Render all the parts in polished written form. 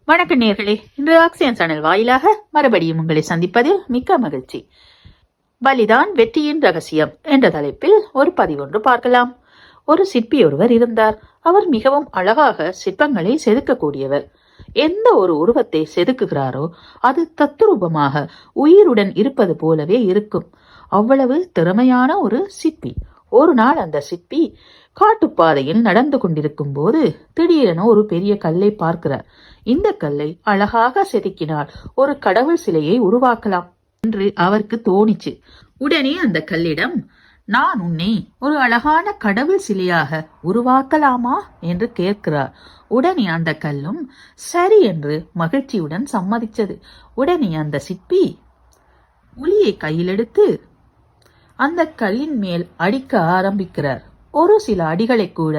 வணக்கம் நேர்களே, இன்று ஆக்சியன் சேனல் வாயிலாக மறுபடியும் உங்களை சந்திப்பதில் மிக்க மகிழ்ச்சி. பலிதான் வெற்றியின் ரகசியம் என்ற தலைப்பில் ஒரு பதிவொன்று பார்க்கலாம். ஒரு சிற்பி ஒருவர் இருந்தார். அவர் மிகவும் அழகாக சிற்பங்களை செதுக்கக்கூடியவர். எந்த ஒரு உருவத்தை செதுக்குகிறாரோ அது தத்துரூபமாக உயிருடன் இருப்பது போலவே இருக்கும். அவ்வளவு திறமையான ஒரு சிற்பி. ஒரு நாள் அந்த சிற்பி காட்டுப்பாதையில் நடந்து கொண்டிருக்கும் போது திடீரென ஒரு பெரிய கல்லை பார்க்கிறார். இந்த கல்லை அழகாக செதுக்கினால் ஒரு கடவுள் சிலையை உருவாக்கலாம் என்று அவருக்கு தோணிச்சு. உடனே அந்த கல்லிடம், நான் உன்னை ஒரு அழகான கடவுள் சிலையாக உருவாக்கலாமா என்று கேட்கிறார். உடனே அந்த கல்லும் சரி என்று மகிழ்ச்சியுடன் சம்மதிச்சது. உடனே அந்த சிற்பி உளியை கையில் எடுத்து அந்த கல்லின் மேல் அடிக்க ஆரம்பிக்கிறார். ஒரு சில அடிகளை கூட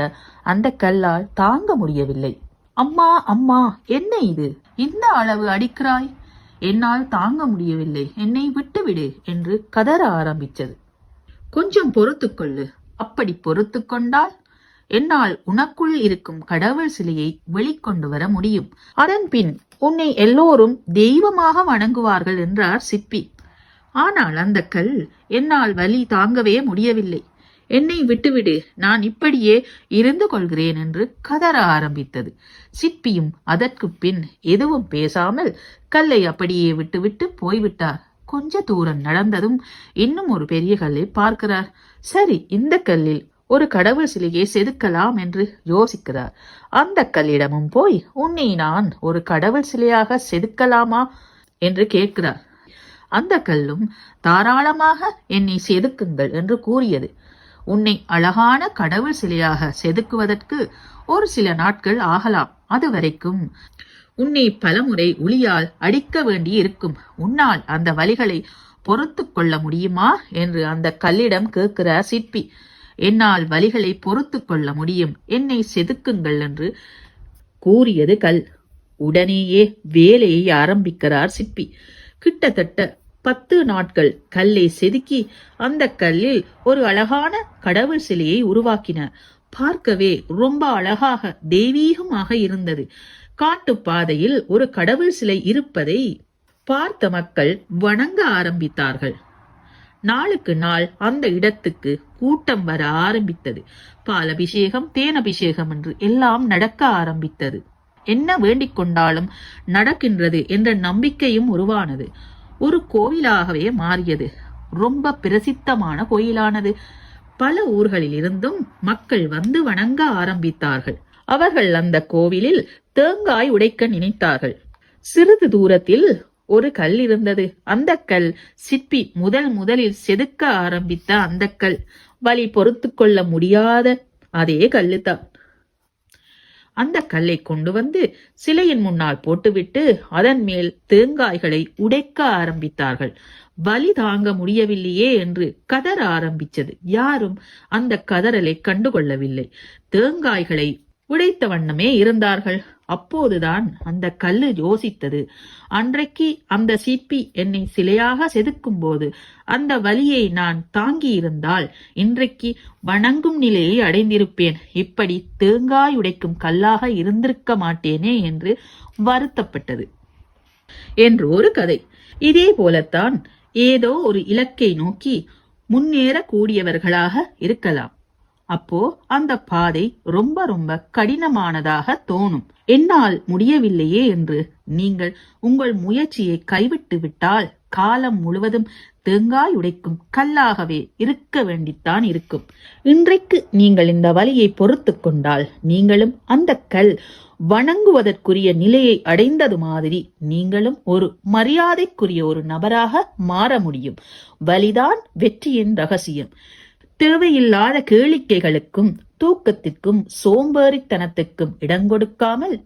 அந்த கல்லால் தாங்க முடியவில்லை. அம்மா அம்மா, என்ன இது? இந்த அளவு அடிக்கிறாய்? என்னால் தாங்க முடியவில்லை, என்னை விட்டுவிடு என்று கதற ஆரம்பிச்சது. கொஞ்சம் பொறுத்துக்கொள்ளு. அப்படி பொறுத்து கொண்டால் என்னால் உனக்குள் இருக்கும் கடவுள் சிலையை வெளிக்கொண்டு வர முடியும். அதன் பின் உன்னை எல்லோரும் தெய்வமாக வணங்குவார்கள் என்றார் சிற்பி. ஆனால் அந்த கல், என்னால் வலி தாங்கவே முடியவில்லை, என்னை விட்டுவிடு, நான் இப்படியே இருந்து கொள்கிறேன் என்று கதற ஆரம்பித்தது. சிற்பியும் அதற்கு பின் எதுவும் பேசாமல் கல்லை அப்படியே விட்டுவிட்டு போய்விட்டார். கொஞ்ச தூரம் நடந்ததும் இன்னும் ஒரு பெரிய கல்லை பார்க்கிறார். சரி, இந்த கல்லில் ஒரு கடவுள் சிலையை செதுக்கலாம் என்று யோசிக்கிறார். அந்த கல்லிடமும் போய், உன்னை நான் ஒரு கடவுள் சிலையாக செதுக்கலாமா என்று கேட்கிறார். அந்த கல்லும் தாராளமாக என்னை செதுக்குங்கள் என்று கூறியது. உன்னை அழகான கடவுள் சிலையாக செதுக்குவதற்கு ஒரு சில நாட்கள் ஆகலாம். அதுவரைக்கும் உன்னை பலமுறை உளியால் அடிக்க வேண்டி இருக்கும். உன்னால் அந்த வலிகளை பொறுத்து கொள்ள முடியுமா என்று அந்த கல்லிடம் கேட்கிறார் சிற்பி. என்னால் வலிகளை பொறுத்து கொள்ள முடியும், என்னை செதுக்குங்கள் என்று கூறியது கல். உடனேயே வேலையை ஆரம்பிக்கிறார் சிற்பி. கிட்டத்தட்ட 10 நாட்கள் கல்லை செதுக்கி அந்த கல்லில் ஒரு அழகான கடவுள் சிலையை உருவாக்கினார். பார்க்கவே ரொம்ப அழகாக தெய்வீகமாக இருந்தது. காட்டுப்பாதையில் ஒரு கடவுள் சிலை இருப்பதை பார்த்த மக்கள் வணங்க ஆரம்பித்தார்கள். நாளுக்கு நாள் அந்த இடத்துக்கு கூட்டம் வர ஆரம்பித்தது. பாலபிஷேகம், தேனபிஷேகம் என்று எல்லாம் நடக்க ஆரம்பித்தது. என்ன வேண்டிக் கொண்டாலும் நடக்கின்றது என்ற நம்பிக்கையும் உருவானது. ஒரு கோவிலாகவே மாறியது. ரொம்ப பிரசித்தமான கோயிலானது. பல ஊர்களில் இருந்தும் மக்கள் வந்து வணங்க ஆரம்பித்தார்கள். அவர்கள் அந்த கோவிலில் தேங்காய் உடைக்க நினைத்தார்கள். சிறிது தூரத்தில் ஒரு கல் இருந்தது. அந்த கல் சிற்பி முதலில் செதுக்க ஆரம்பித்த அந்த கல். வலி பொறுத்து கொள்ள முடியாத அதே கல்லுதான். அந்த கல்லை கொண்டு வந்து சிலையின் முன்னால் போட்டுவிட்டு அதன் மேல் தேங்காய்களை உடைக்க ஆரம்பித்தார்கள். வலி தாங்க முடியவில்லையே என்று கதற ஆரம்பிச்சது. யாரும் அந்த கதறலை கண்டுகொள்ளவில்லை. தேங்காய்களை உடைத்த வண்ணமே இருந்தார்கள். அப்போதுதான் அந்த கல்லு யோசித்தது, அன்றைக்கு அந்த சிற்பி என்னை சிலையாக செதுக்கும் போது அந்த வலியை நான் தாங்கி இருந்தால் இன்றைக்கு வணங்கும் நிலையை அடைந்திருப்பேன். இப்படி தேங்காய் உடைக்கும் கல்லாக இருந்திருக்க மாட்டேனே என்று வருத்தப்பட்டது என்று ஒரு கதை. இதே போலத்தான் ஏதோ ஒரு இலக்கை நோக்கி முன்னேறக்கூடியவர்களாக இருக்கலாம். அப்போ அந்த பாதை ரொம்ப கடினமானதாக தோணும். என்னால் முடியவில்லையே என்று நீங்கள் உங்கள் முயற்சியை கைவிட்டு விட்டால் காலம் முழுவதும் தேங்காய் உடைக்கும் கல்லாகவே இருக்க வேண்டித்தான் இருக்கும். இன்றைக்கு நீங்கள் இந்த வலியை பொறுத்து கொண்டால் நீங்களும் அந்த கல் வணங்குவதற்குரிய நிலையை அடைந்தது மாதிரி நீங்களும் ஒரு மரியாதைக்குரிய ஒரு நபராக மாற முடியும். வலிதான் வெற்றியின் ரகசியம். தேவையில்லாத கேளிக்கைகளுக்கும் தூக்கத்திற்கும் சோம்பேறித்தனத்துக்கும் இடங்கொடுக்காமல்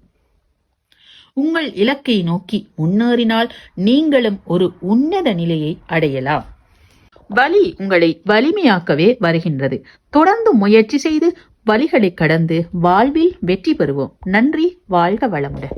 உங்கள் இலக்கை நோக்கி முன்னேறினால் நீங்களும் ஒரு உன்னத நிலையை அடையலாம். வலி உங்களை வலிமையாக்கவே வருகின்றது. தொடர்ந்து முயற்சி செய்து வலிகளை கடந்து வாழ்வில் வெற்றி பெறுவோம். நன்றி. வாழ்க வளமுடன்.